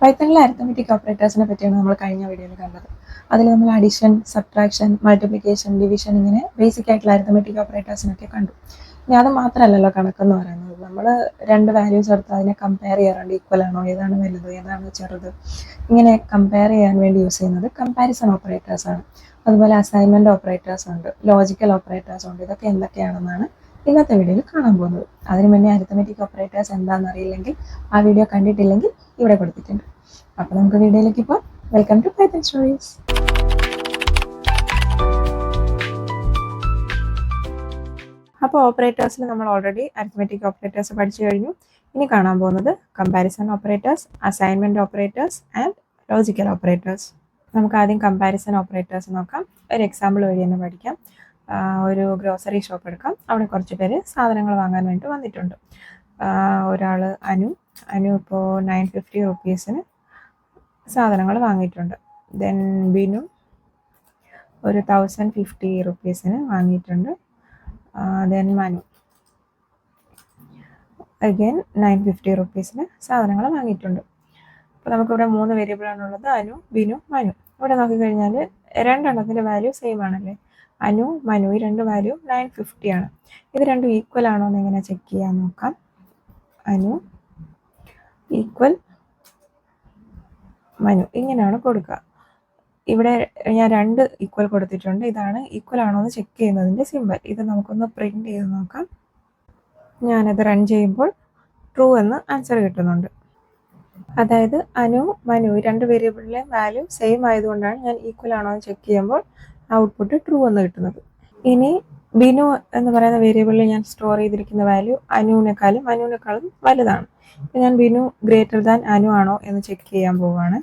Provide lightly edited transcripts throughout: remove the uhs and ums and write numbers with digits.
പൈത്തണിലെ arithmetic ഓപ്പറേറ്റേഴ്സിനെ പറ്റിയാണ് നമ്മൾ കഴിഞ്ഞ വീഡിയോയിൽ കണ്ടത്. അതിൽ നമ്മൾ അഡിഷൻ, സബ്ട്രാക്ഷൻ, മൾട്ടിപ്ലിക്കേഷൻ, ഡിവിഷൻ ഇങ്ങനെ ബേസിക് ആയിട്ടുള്ള അരിത്തമെറ്റിക് ഓപ്പറേറ്റേഴ്സിനൊക്കെ കണ്ടു. ഇനി അത് മാത്രമല്ലല്ലോ കണക്കെന്ന് പറയുന്നത്. നമ്മൾ രണ്ട് വാല്യൂസ് എടുത്ത് അതിനെ കമ്പയർ ചെയ്യാറുണ്ട്. ഈക്വൽ ആണോ, ഏതാണ് വലുത്, ഏതാണ് ചെറുത്, ഇങ്ങനെ കമ്പയർ ചെയ്യാൻ വേണ്ടി യൂസ് ചെയ്യുന്നത് കമ്പാരിസൺ ഓപ്പറേറ്റേഴ്സ് ആണ്. അതുപോലെ അസൈൻമെന്റ് ഓപ്പറേറ്റേഴ്സ് ഉണ്ട്, ലോജിക്കൽ ഓപ്പറേറ്റേഴ്സ് ഉണ്ട്. ഇതൊക്കെ എന്തൊക്കെയാണെന്നാണ് ഇന്നത്തെ വീഡിയോയിൽ കാണാൻ പോകുന്നത്. അതിന് മുന്നേ അരിത്തമെറ്റിക് ഓപ്പറേറ്റേഴ്സ് എന്താണെന്ന് അറിയില്ലെങ്കിൽ, ആ വീഡിയോ കണ്ടിട്ടില്ലെങ്കിൽ ഇവിടെ കൊടുത്തിട്ടുണ്ട്. അപ്പോൾ നമുക്ക് വീഡിയോയിലേക്ക് പോകാം. Welcome to Python stories. അപ്പോൾ ഓപ്പറേറ്റേഴ്സിൽ നമ്മൾ ഓൾറെഡി അരിത്തമെറ്റിക് ഓപ്പറേറ്റേഴ്സ് പഠിച്ചു കഴിഞ്ഞു. ഇനി കാണാൻ പോകുന്നത് comparison operators, assignment operators and logical operators. നമുക്ക് ആദ്യം കമ്പാരിസൺ ഓപ്പറേറ്റേഴ്സ് നോക്കാം. ഒരു എക്സാമ്പിൾ വഴി തന്നെ പഠിക്കാം. ഒരു ഗ്രോസറി ഷോപ്പ് എടുക്കാം. അവിടെ കുറച്ച് പേര് സാധനങ്ങൾ വാങ്ങാൻ വേണ്ടി വന്നിട്ടുണ്ട്. ഒരാൾ അനു ഇപ്പോൾ 950 റുപ്പീസിന് സാധനങ്ങൾ വാങ്ങിയിട്ടുണ്ട്. ദെൻ ബിനു ഒരു 1050 റുപ്പീസിന് വാങ്ങിയിട്ടുണ്ട്. ദെൻ മനു അഗൈൻ 950 റുപ്പീസിന് സാധനങ്ങൾ വാങ്ങിയിട്ടുണ്ട്. അപ്പോൾ നമുക്കിവിടെ 3 വേരിയബിളാണുള്ളത്: അനു, ബിനു, മനു. ഇവിടെ നോക്കിക്കഴിഞ്ഞാൽ രണ്ടെണ്ണത്തിൻ്റെ വാല്യൂ സെയിം ആണല്ലേ. അനു, മനു ഈ രണ്ട് വാല്യൂ 950 ആണ്. ഇത് രണ്ടും ഈക്വൽ ആണോ എന്ന് എങ്ങനെ ചെക്ക് ചെയ്യാൻ നോക്കാം. അനു ഈക്വൽ മനു ഇങ്ങനെയാണ് കൊടുക്കുക. ഇവിടെ ഞാൻ 2 ഈക്വൽ കൊടുത്തിട്ടുണ്ട്. ഇതാണ് ഈക്വൽ ആണോ എന്ന് ചെക്ക് ചെയ്യുന്നതിൻ്റെ സിമ്പൽ. ഇത് നമുക്കൊന്ന് പ്രിന്റ് ചെയ്ത് നോക്കാം. ഞാനത് റൺ ചെയ്യുമ്പോൾ ട്രൂ എന്ന് ആൻസർ കിട്ടുന്നുണ്ട്. അതായത് അനു, മനു ഈ 2 വേരിയബിളിലെ വാല്യൂ സെയിം ആയതുകൊണ്ടാണ് ഞാൻ ഈക്വൽ ആണോ എന്ന് ചെക്ക് ചെയ്യുമ്പോൾ ഔട്ട്പുട്ട് ട്രൂ എന്ന് കിട്ടുന്നത്. ഇനി ബിനു എന്ന് പറയുന്ന വേരിയബിളിൽ ഞാൻ സ്റ്റോർ ചെയ്തിരിക്കുന്ന വാല്യൂ അനുവിനേക്കാളും വലുതാണ്. ഞാൻ ബിനു ഗ്രേറ്റർ ദാൻ അനു ആണോ എന്ന് ചെക്ക് ചെയ്യാൻ പോവുകയാണ്.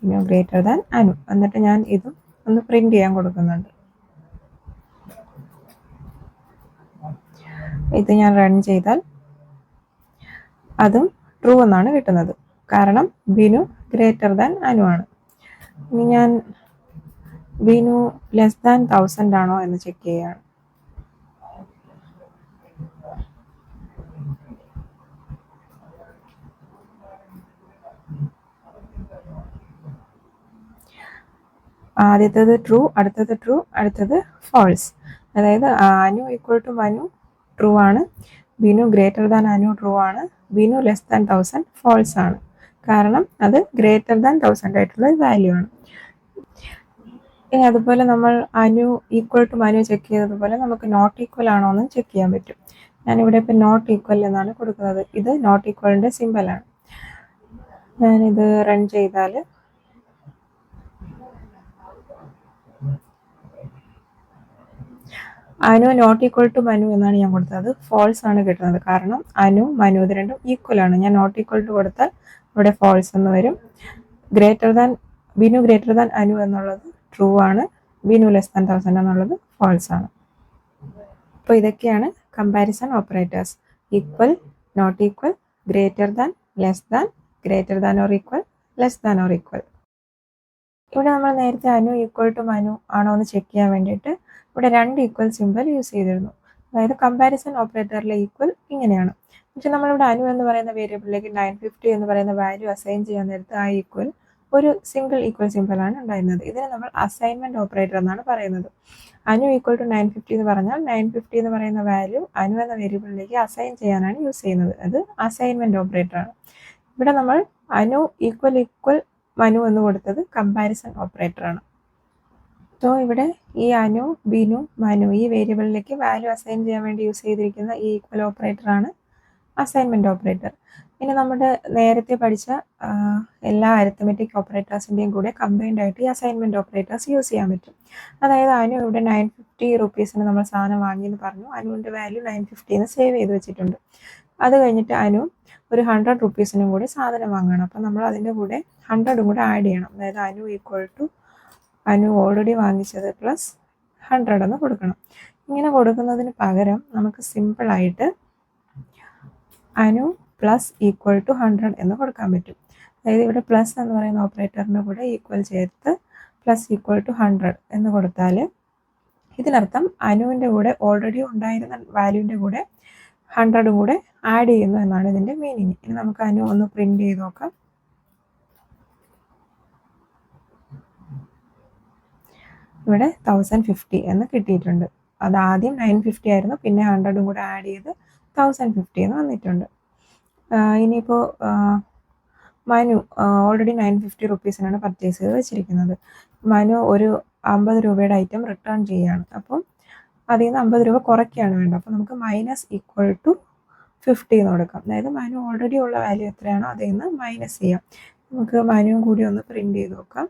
Binu greater than Anu. എന്നിട്ട് ഞാൻ ഇതും ഒന്ന് പ്രിന്റ് ചെയ്യാൻ കൊടുക്കുന്നുണ്ട്. ഇത് ഞാൻ റൺ ചെയ്താൽ അതും ട്രൂ എന്നാണ് കിട്ടുന്നത്. കാരണം ബിനു ഗ്രേറ്റർ ദാൻ അനു ആണ്. ഇനി ഞാൻ ബിനു ലെസ് ദാൻ 1000 ആണോ എന്ന് ചെക്ക് ചെയ്യുകയാണ്. ആദ്യത്തേത് ട്രൂ, അടുത്തത് ട്രൂ, അടുത്തത് ഫോൾസ്. അതായത് Anu equal to Manu true ആണ്, Binu greater than Anu true ആണ്, ബിനു ലെസ് ദാൻ 1000 ഫോൾസ് ആണ്. കാരണം അത് ഗ്രേറ്റർ ദാൻ 1000 ആയിട്ടുള്ള വാല്യൂ ആണ്. ഇനി അതുപോലെ നമ്മൾ Anu equal to Manu check ചെയ്തതുപോലെ നമുക്ക് നോട്ട് ഈക്വൽ ആണോ എന്ന് ചെക്ക് ചെയ്യാൻ പറ്റും. ഞാനിവിടെ ഇപ്പം നോട്ട് ഈക്വൽ എന്നാണ് കൊടുക്കുന്നത്. ഇത് നോട്ട് ഈക്വലിൻ്റെ സിമ്പലാണ്. ഞാനിത് റൺ ചെയ്താൽ Anu not equal to Manu എന്നാണ് ഞാൻ കൊടുത്തത്. ഫോൾസ് ആണ് കിട്ടുന്നത്. കാരണം അനു, മനു ഇത് രണ്ടും ഈക്വൽ ആണ്. ഞാൻ നോട്ട് ഈക്വൽ ടു കൊടുത്താൽ ഇവിടെ ഫോൾസ് എന്ന് വരും. ബിനു ഗ്രേറ്റർ ദാൻ അനു എന്നുള്ളത് ട്രൂ ആണ്, ബിനു ലെസ് ദാൻ 1000 എന്നുള്ളത് ഫോൾസ് ആണ്. അപ്പോൾ ഇതൊക്കെയാണ് comparison operators: equal, not equal, greater than, less than, greater than or equal, less than or equal. ഇവിടെ നമ്മൾ നേരത്തെ അനു ഈക്വൽ ടു മനു ആണോ എന്ന് ചെക്ക് ചെയ്യാൻ വേണ്ടിയിട്ട് ഇവിടെ 2 ഈക്വൽ സിമ്പൽ യൂസ് ചെയ്തിരുന്നു. അതായത് കമ്പാരിസൺ ഓപ്പറേറ്ററിലെ ഈക്വൽ ഇങ്ങനെയാണ്. പക്ഷെ നമ്മളിവിടെ അനു എന്ന് പറയുന്ന വേരിയബിളിലേക്ക് 950 എന്ന് പറയുന്ന വാല്യൂ അസൈൻ ചെയ്യാൻ നേരത്ത് ആ ഈക്വൽ ഒരു സിംഗിൾ ഈക്വൽ സിമ്പലാണ് ഉണ്ടായിരുന്നത്. ഇതിനെ നമ്മൾ അസൈൻമെന്റ് ഓപ്പറേറ്റർ എന്നാണ് പറയുന്നത്. അനു ഈക്വൽ ടു 950 എന്ന് പറഞ്ഞാൽ 950 എന്ന് പറയുന്ന വാല്യൂ അനു എന്ന വേരിയബിളിലേക്ക് അസൈൻ ചെയ്യാനാണ് യൂസ് ചെയ്യുന്നത്. അത് അസൈൻമെന്റ് ഓപ്പറേറ്റർ ആണ്. ഇവിടെ നമ്മൾ അനു ഈക്വൽ മനു എന്ന് കൊടുത്തത് കമ്പാരിസൺ ഓപ്പറേറ്റർ ആണ്. സോ ഇവിടെ ഈ അനു, ബിനു, മനു ഈ വേരിയബിളിലേക്ക് വാല്യൂ അസൈൻ ചെയ്യാൻ വേണ്ടി യൂസ് ചെയ്തിരിക്കുന്ന ഈ ഈക്വൽ ഓപ്പറേറ്റർ ആണ് അസൈൻമെന്റ് ഓപ്പറേറ്റർ. ഇനി നമ്മുടെ നേരത്തെ പഠിച്ച എല്ലാ അരിത്തമെറ്റിക് ഓപ്പറേറ്റേഴ്സിൻ്റെയും കൂടെ കമ്പൈൻഡ് ആയിട്ട് ഈ അസൈൻമെന്റ് ഓപ്പറേറ്റേഴ്സ് യൂസ് ചെയ്യാൻ പറ്റും. അതായത് അനു ഇവിടെ 950 റുപ്പീസിന് നമ്മൾ സാധനം വാങ്ങിയെന്ന് പറഞ്ഞു. അനുവിൻ്റെ വാല്യൂ 950 എന്ന് സേവ് ചെയ്ത് വെച്ചിട്ടുണ്ട്. അത് കഴിഞ്ഞിട്ട് അനു ഒരു 100 റുപ്പീസിനും കൂടി സാധനം വാങ്ങണം. അപ്പം നമ്മൾ അതിൻ്റെ കൂടെ 100 കൂടെ ആഡ് ചെയ്യണം. അതായത് Anu equal to Anu already വാങ്ങിച്ചത് പ്ലസ് 100 എന്ന് കൊടുക്കണം. ഇങ്ങനെ കൊടുക്കുന്നതിന് പകരം നമുക്ക് സിമ്പിളായിട്ട് അനു പ്ലസ് ഈക്വൽ ടു 100 എന്ന് കൊടുക്കാൻ പറ്റും. അതായത് ഇവിടെ പ്ലസ് എന്ന് പറയുന്ന ഓപ്പറേറ്ററിൻ്റെ കൂടെ ഈക്വൽ ചേർത്ത് പ്ലസ് ഈക്വൽ ടു 100 എന്ന് കൊടുത്താൽ ഇതിനർത്ഥം അനുവിൻ്റെ കൂടെ ഓൾറെഡി ഉണ്ടായിരുന്ന വാല്യൂവിൻ്റെ കൂടെ 100 കൂടെ ആഡ് ചെയ്യുന്നു എന്നാണ് ഇതിൻ്റെ മീനിങ്. ഇനി നമുക്ക് അനു ഒന്ന് പ്രിന്റ് ചെയ്ത് നോക്കാം. ഇവിടെ 1050 എന്ന് കിട്ടിയിട്ടുണ്ട്. അത് ആദ്യം 950 ആയിരുന്നു, പിന്നെ 100 കൂടെ ആഡ് ചെയ്ത് 1050 എന്ന് വന്നിട്ടുണ്ട്. ഇനിയിപ്പോൾ മനു ഓൾറെഡി 950 റുപ്പീസിനാണ് പർച്ചേസ് ചെയ്ത് വെച്ചിരിക്കുന്നത്. മനു ഒരു 50 രൂപയുടെ ഐറ്റം റിട്ടേൺ ചെയ്യുകയാണ്. അപ്പം അതിൽ നിന്ന് 50 രൂപ കുറയ്ക്കുകയാണ് വേണ്ടത്. അപ്പോൾ നമുക്ക് -50 എന്ന് കൊടുക്കാം. അതായത് മനു ഓൾറെഡി ഉള്ള വാല്യൂ എത്രയാണോ അതിൽ നിന്ന് മൈനസ് ചെയ്യാം. നമുക്ക് മനുവും കൂടി ഒന്ന് പ്രിന്റ് ചെയ്ത് നോക്കാം.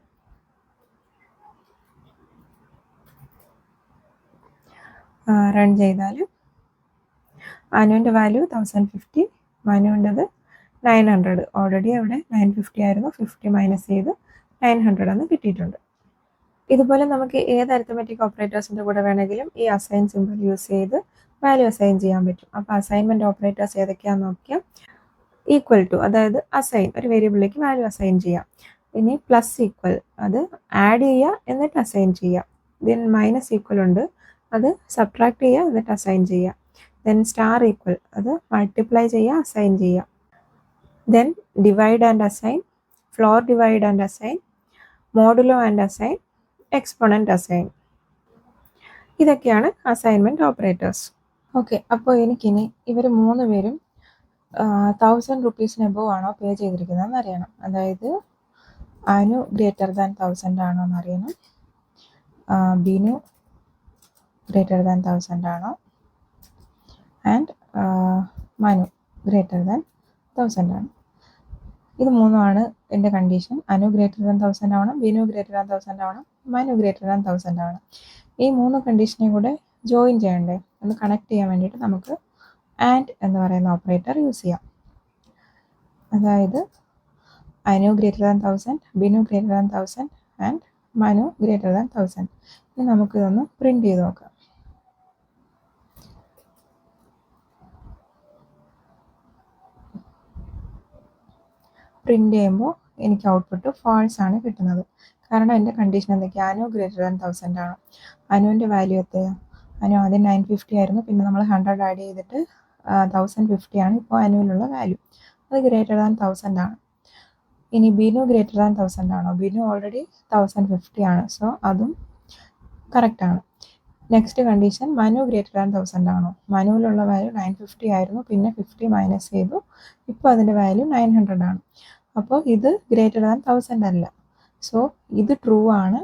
റൺ ചെയ്താൽ അനുവിൻ്റെ വാല്യൂ 1050, മനുവിൻ്റെത് 900. ഓൾറെഡി അവിടെ 950 ആയിരുന്നു, 50 മൈനസ് ചെയ്ത് 900 എന്ന് കിട്ടിയിട്ടുണ്ട്. ഇതുപോലെ നമുക്ക് ഏത് അരിത്തമെറ്റിക് ഓപ്പറേറ്റേഴ്സിൻ്റെ കൂടെ വേണമെങ്കിലും ഈ അസൈൻ സിമ്പിൾ യൂസ് ചെയ്ത് വാല്യൂ അസൈൻ ചെയ്യാൻ പറ്റും. അപ്പോൾ അസൈൻമെൻറ്റ് ഓപ്പറേറ്റേഴ്സ് ഏതൊക്കെയാണെന്ന് നോക്കിയാൽ ഈക്വൽ ടു, അതായത് അസൈൻ, ഒരു വേരിയബിളിലേക്ക് വാല്യൂ അസൈൻ ചെയ്യാം. ഇനി പ്ലസ് ഈക്വൽ, അത് ആഡ് ചെയ്യുക എന്നിട്ട് അസൈൻ ചെയ്യുക. ദെൻ മൈനസ് ഈക്വൽ ഉണ്ട്, അത് സബ്ട്രാക്ട് ചെയ്യുക എന്നിട്ട് അസൈൻ ചെയ്യുക. ദെൻ സ്റ്റാർ ഈക്വൽ, അത് മൾട്ടിപ്ലൈ ചെയ്യുക അസൈൻ ചെയ്യുക. Then divide and assign, floor divide and assign, modulo and assign, exponent assign. ഇതൊക്കെയാണ് അസൈൻമെൻറ്റ് ഓപ്പറേറ്റേഴ്സ്. ഓക്കെ, അപ്പോൾ എനിക്കിനി ഇവർ 3 പേരും 1000 റുപ്പീസിന് എബോവ് ആണോ പേ ചെയ്തിരിക്കുന്നതെന്ന് അറിയണം. അതായത് അനു ഗ്രേറ്റർ ദാൻ 1000 ആണോ എന്നറിയണം, ബിനു ഗ്രേറ്റർ ദാൻ 1000 ആണോ, ആൻഡ് മനു ഗ്രേറ്റർ ദാൻ 1000 ആണ്. ഇത് 3ആണ് എൻ്റെ കണ്ടീഷൻ. അനു ഗ്രേറ്റർ ദാൻ 1000 ആവണം, ബിനു ഗ്രേറ്റർ ദാൻ 1000 ആവണം, മനു ഗ്രേറ്റർ ദാൻ 1000 ആവണം. ഈ 3 കണ്ടീഷനെയും കൂടെ ജോയിൻ ചെയ്യണ്ടേ, ഒന്ന് കണക്ട് ചെയ്യാൻ വേണ്ടിയിട്ട് നമുക്ക് ആൻഡ് എന്ന് പറയുന്ന ഓപ്പറേറ്റർ യൂസ് ചെയ്യാം. അതായത് Anu greater than 1000, Binu greater than 1000 and Manu greater than 1000. ഇനി നമുക്കിതൊന്ന് പ്രിന്റ് ചെയ്ത് നോക്കാം. പ്രിന്റ് ചെയ്യുമ്പോൾ എനിക്ക് ഔട്ട്പുട്ട് ഫാൾസ് ആണ് കിട്ടുന്നത്. കാരണം എൻ്റെ കണ്ടീഷൻ എന്തൊക്കെയാണ്, അനു ഗ്രേറ്റർ ദാൻ 1000 ആണ്. അനുവിൻ്റെ വാല്യൂ എത്രയാണ്, അനു ആദ്യം 950 ആയിരുന്നു, പിന്നെ നമ്മൾ 100 ആഡ് ചെയ്തിട്ട് 1050 ആണ് ഇപ്പോൾ അനുവിലുള്ള വാല്യൂ. അത് ഗ്രേറ്റർ ദാൻ 1000 ആണ്. ഇനി ബിനു ഗ്രേറ്റർ ദാൻ 1000 ആണോ, ബിനു ഓൾറെഡി 1050 ആണ്, സോ അതും കറക്റ്റാണ്. Next condition Manu greater than 1000 ആണോ, മനുവിലുള്ള വാല്യൂ 950 ആയിരുന്നു, പിന്നെ 50 മൈനസ് ചെയ്തു, ഇപ്പോൾ അതിൻ്റെ വാല്യൂ 900 ആണ്. അപ്പോൾ ഇത് ഗ്രേറ്റർ ദാൻ 1000 അല്ല, സോ ഇത് ട്രൂ ആണ്.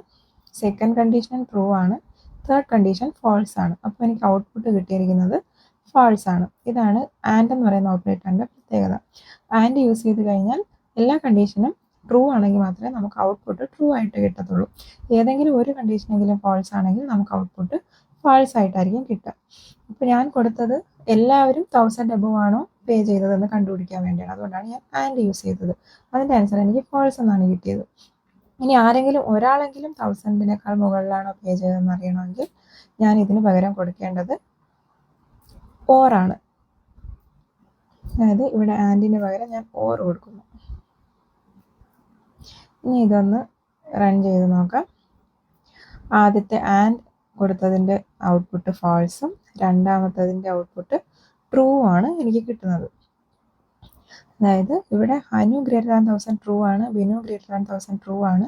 സെക്കൻഡ് കണ്ടീഷൻ ട്രൂ ആണ്, തേർഡ് കണ്ടീഷൻ ഫാൾസ് ആണ്. അപ്പോൾ എനിക്ക് ഔട്ട്പുട്ട് കിട്ടിയിരിക്കുന്നത് ഫാൾസ് ആണ്. ഇതാണ് ആൻഡ് എന്ന് പറയുന്ന ഓപ്പറേറ്ററിൻ്റെ പ്രത്യേകത. ആൻഡ് യൂസ് ചെയ്ത് കഴിഞ്ഞാൽ എല്ലാ കണ്ടീഷനും ട്രൂ ആണെങ്കിൽ മാത്രമേ നമുക്ക് ഔട്ട്പുട്ട് ട്രൂ ആയിട്ട് കിട്ടത്തുള്ളൂ. ഏതെങ്കിലും ഒരു കണ്ടീഷനെങ്കിലും ഫാൾസ് ആണെങ്കിൽ നമുക്ക് ഔട്ട്പുട്ട് ഫാൾസ് ആയിട്ടായിരിക്കും കിട്ടുക. ഇപ്പോൾ ഞാൻ കൊടുത്തത് എല്ലാവരും 1000 എബോവ് ആണോ പേ ചെയ്തതെന്ന് കണ്ടുപിടിക്കാൻ വേണ്ടിയാണ്, അതുകൊണ്ടാണ് ഞാൻ ആൻഡ് യൂസ് ചെയ്തത്. അതിൻ്റെ ആൻസർ എനിക്ക് ഫാൾസ് എന്നാണ് കിട്ടിയത്. ഇനി ആരെങ്കിലും ഒരാളെങ്കിലും 1000-നേക്കാൾ മുകളിലാണോ പേ ചെയ്തതെന്ന് അറിയണമെങ്കിൽ ഞാൻ ഇതിന് പകരം കൊടുക്കേണ്ടത് ഓർ ആണ്. അതായത് ഇവിടെ ആൻഡിന് പകരം ഞാൻ ഓർ കൊടുക്കുന്നു. ഇനി ഇതൊന്ന് റൺ ചെയ്ത് നോക്കാം. ആദ്യത്തെ ആൻഡ് കൊടുത്തതിൻ്റെ ഔട്ട്പുട്ട് ഫാൾസും രണ്ടാമത്തതിൻ്റെ ഔട്ട്പുട്ട് ട്രൂ ആണ് എനിക്ക് കിട്ടുന്നത്. അതായത് ഇവിടെ അനു ഗ്രേറ്റർ ദാൻ 1000 ട്രൂ ആണ്, ബിനു ഗ്രേറ്റർ ദാൻ 1000 ട്രൂ ആണ്,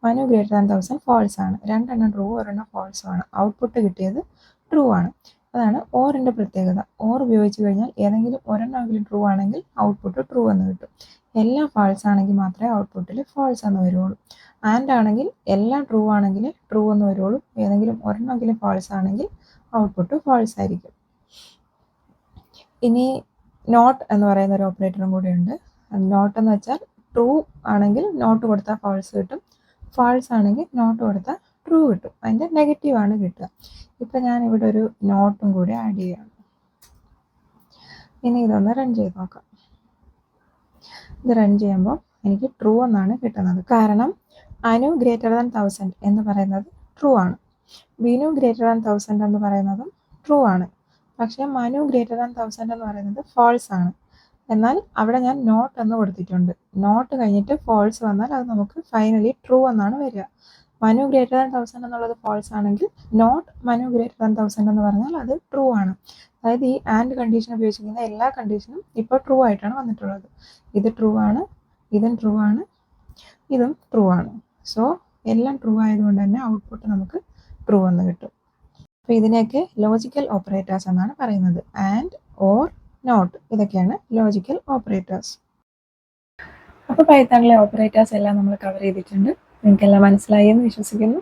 മനു ഗ്രേറ്റർ ദാൻ 1000 ഫാൾസ് ആണ്. രണ്ടെണ്ണം ട്രൂ ഒരെണ്ണം ഫാൾസും ആണ്. ഔട്ട്പുട്ട് കിട്ടിയത് ട്രൂ ആണ്. അതാണ് ഓറിൻ്റെ പ്രത്യേകത. ഓർ ഉപയോഗിച്ച് കഴിഞ്ഞാൽ ഏതെങ്കിലും ഒരെണ്ണമെങ്കിലും ട്രൂ ആണെങ്കിൽ ഔട്ട്പുട്ട് ട്രൂ എന്ന് കിട്ടും. എല്ലാം ഫാൾസ് ആണെങ്കിൽ മാത്രമേ ഔട്ട്പുട്ടിൽ ഫാൾസ് എന്ന് വരുള്ളൂ. ആൻഡ് ആണെങ്കിൽ എല്ലാം ട്രൂ ആണെങ്കിൽ ട്രൂ എന്ന് വരുള്ളൂ. ഏതെങ്കിലും ഒരെണ്ണമെങ്കിലും ഫാൾസ് ആണെങ്കിൽ ഔട്ട്പുട്ട് ഫാൾസ് ആയിരിക്കും. ഇനി നോട്ട് എന്ന് പറയുന്ന ഒരു ഓപ്പറേറ്ററും കൂടെ ഉണ്ട്. നോട്ട് എന്ന് വെച്ചാൽ ട്രൂ ആണെങ്കിൽ നോട്ട് കൊടുത്താൽ ഫാൾസ് കിട്ടും, ഫാൾസ് ആണെങ്കിൽ നോട്ട് കൊടുത്താൽ ട്രൂ കിട്ടും. അതിൻ്റെ നെഗറ്റീവാണ് കിട്ടുക. ഇപ്പം ഞാൻ ഇവിടെ ഒരു നോട്ടും കൂടി ആഡ് ചെയ്യുകയാണ്. ഇനി ഇതൊന്ന് റൺ ചെയ്ത് നോക്കാം. ഇത് റൺ ചെയ്യുമ്പോൾ എനിക്ക് ട്രൂ എന്നാണ് കിട്ടുന്നത്. കാരണം അനു ഗ്രേറ്റർ ദാൻ 1000 എന്ന് പറയുന്നത് ട്രൂ ആണ്, ബിനു ഗ്രേറ്റർ ദാൻ 1000 എന്ന് പറയുന്നതും ട്രൂ ആണ്. പക്ഷേ മനു ഗ്രേറ്റർ ദാൻ 1000 എന്ന് പറയുന്നത് ഫാൾസ് ആണ്. എന്നാൽ അവിടെ ഞാൻ നോട്ട് എന്ന് കൊടുത്തിട്ടുണ്ട്. നോട്ട് കഴിഞ്ഞിട്ട് ഫാൾസ് വന്നാൽ അത് നമുക്ക് ഫൈനലി ട്രൂ എന്നാണ് വരിക. മനു ഗ്രേറ്റർ ദാൻ 1000 എന്നുള്ളത് ഫാൾസ് ആണെങ്കിൽ നോട്ട് മനു ഗ്രേറ്റർ ദാൻ 1000 എന്ന് പറഞ്ഞാൽ അത് ട്രൂ ആണ്. അതായത് ഈ ആൻഡ് കണ്ടീഷൻ ഉപയോഗിച്ചിരിക്കുന്ന എല്ലാ കണ്ടീഷനും ഇപ്പോൾ ട്രൂ ആയിട്ടാണ് വന്നിട്ടുള്ളത്. ഇത് ട്രൂ ആണ്, ഇതും ട്രൂ ആണ്, ഇതും ട്രൂ ആണ്. സോ എല്ലാം ട്രൂ ആയതുകൊണ്ട് തന്നെ ഔട്ട്പുട്ട് നമുക്ക് ട്രൂ എന്ന് കിട്ടും. അപ്പോൾ ഇതിനെയൊക്കെ ലോജിക്കൽ ഓപ്പറേറ്റേഴ്സ് എന്നാണ് പറയുന്നത്. ആൻഡ്, ഓർ, നോട്ട് ഇതൊക്കെയാണ് ലോജിക്കൽ ഓപ്പറേറ്റേഴ്സ്. അപ്പോൾ പൈത്തണിലെ ഓപ്പറേറ്റേഴ്സ് എല്ലാം നമ്മൾ കവർ ചെയ്തിട്ടുണ്ട്. നിങ്ങൾക്കെല്ലാം മനസ്സിലായി എന്ന് വിശ്വസിക്കുന്നു.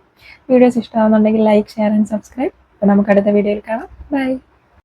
വീഡിയോസ് ഇഷ്ടമാകുന്നുണ്ടെങ്കിൽ ലൈക്ക്, ഷെയർ ആൻഡ് സബ്സ്ക്രൈബ്. അപ്പോൾ നമുക്ക് അടുത്ത വീഡിയോയിൽ കാണാം. ബൈ.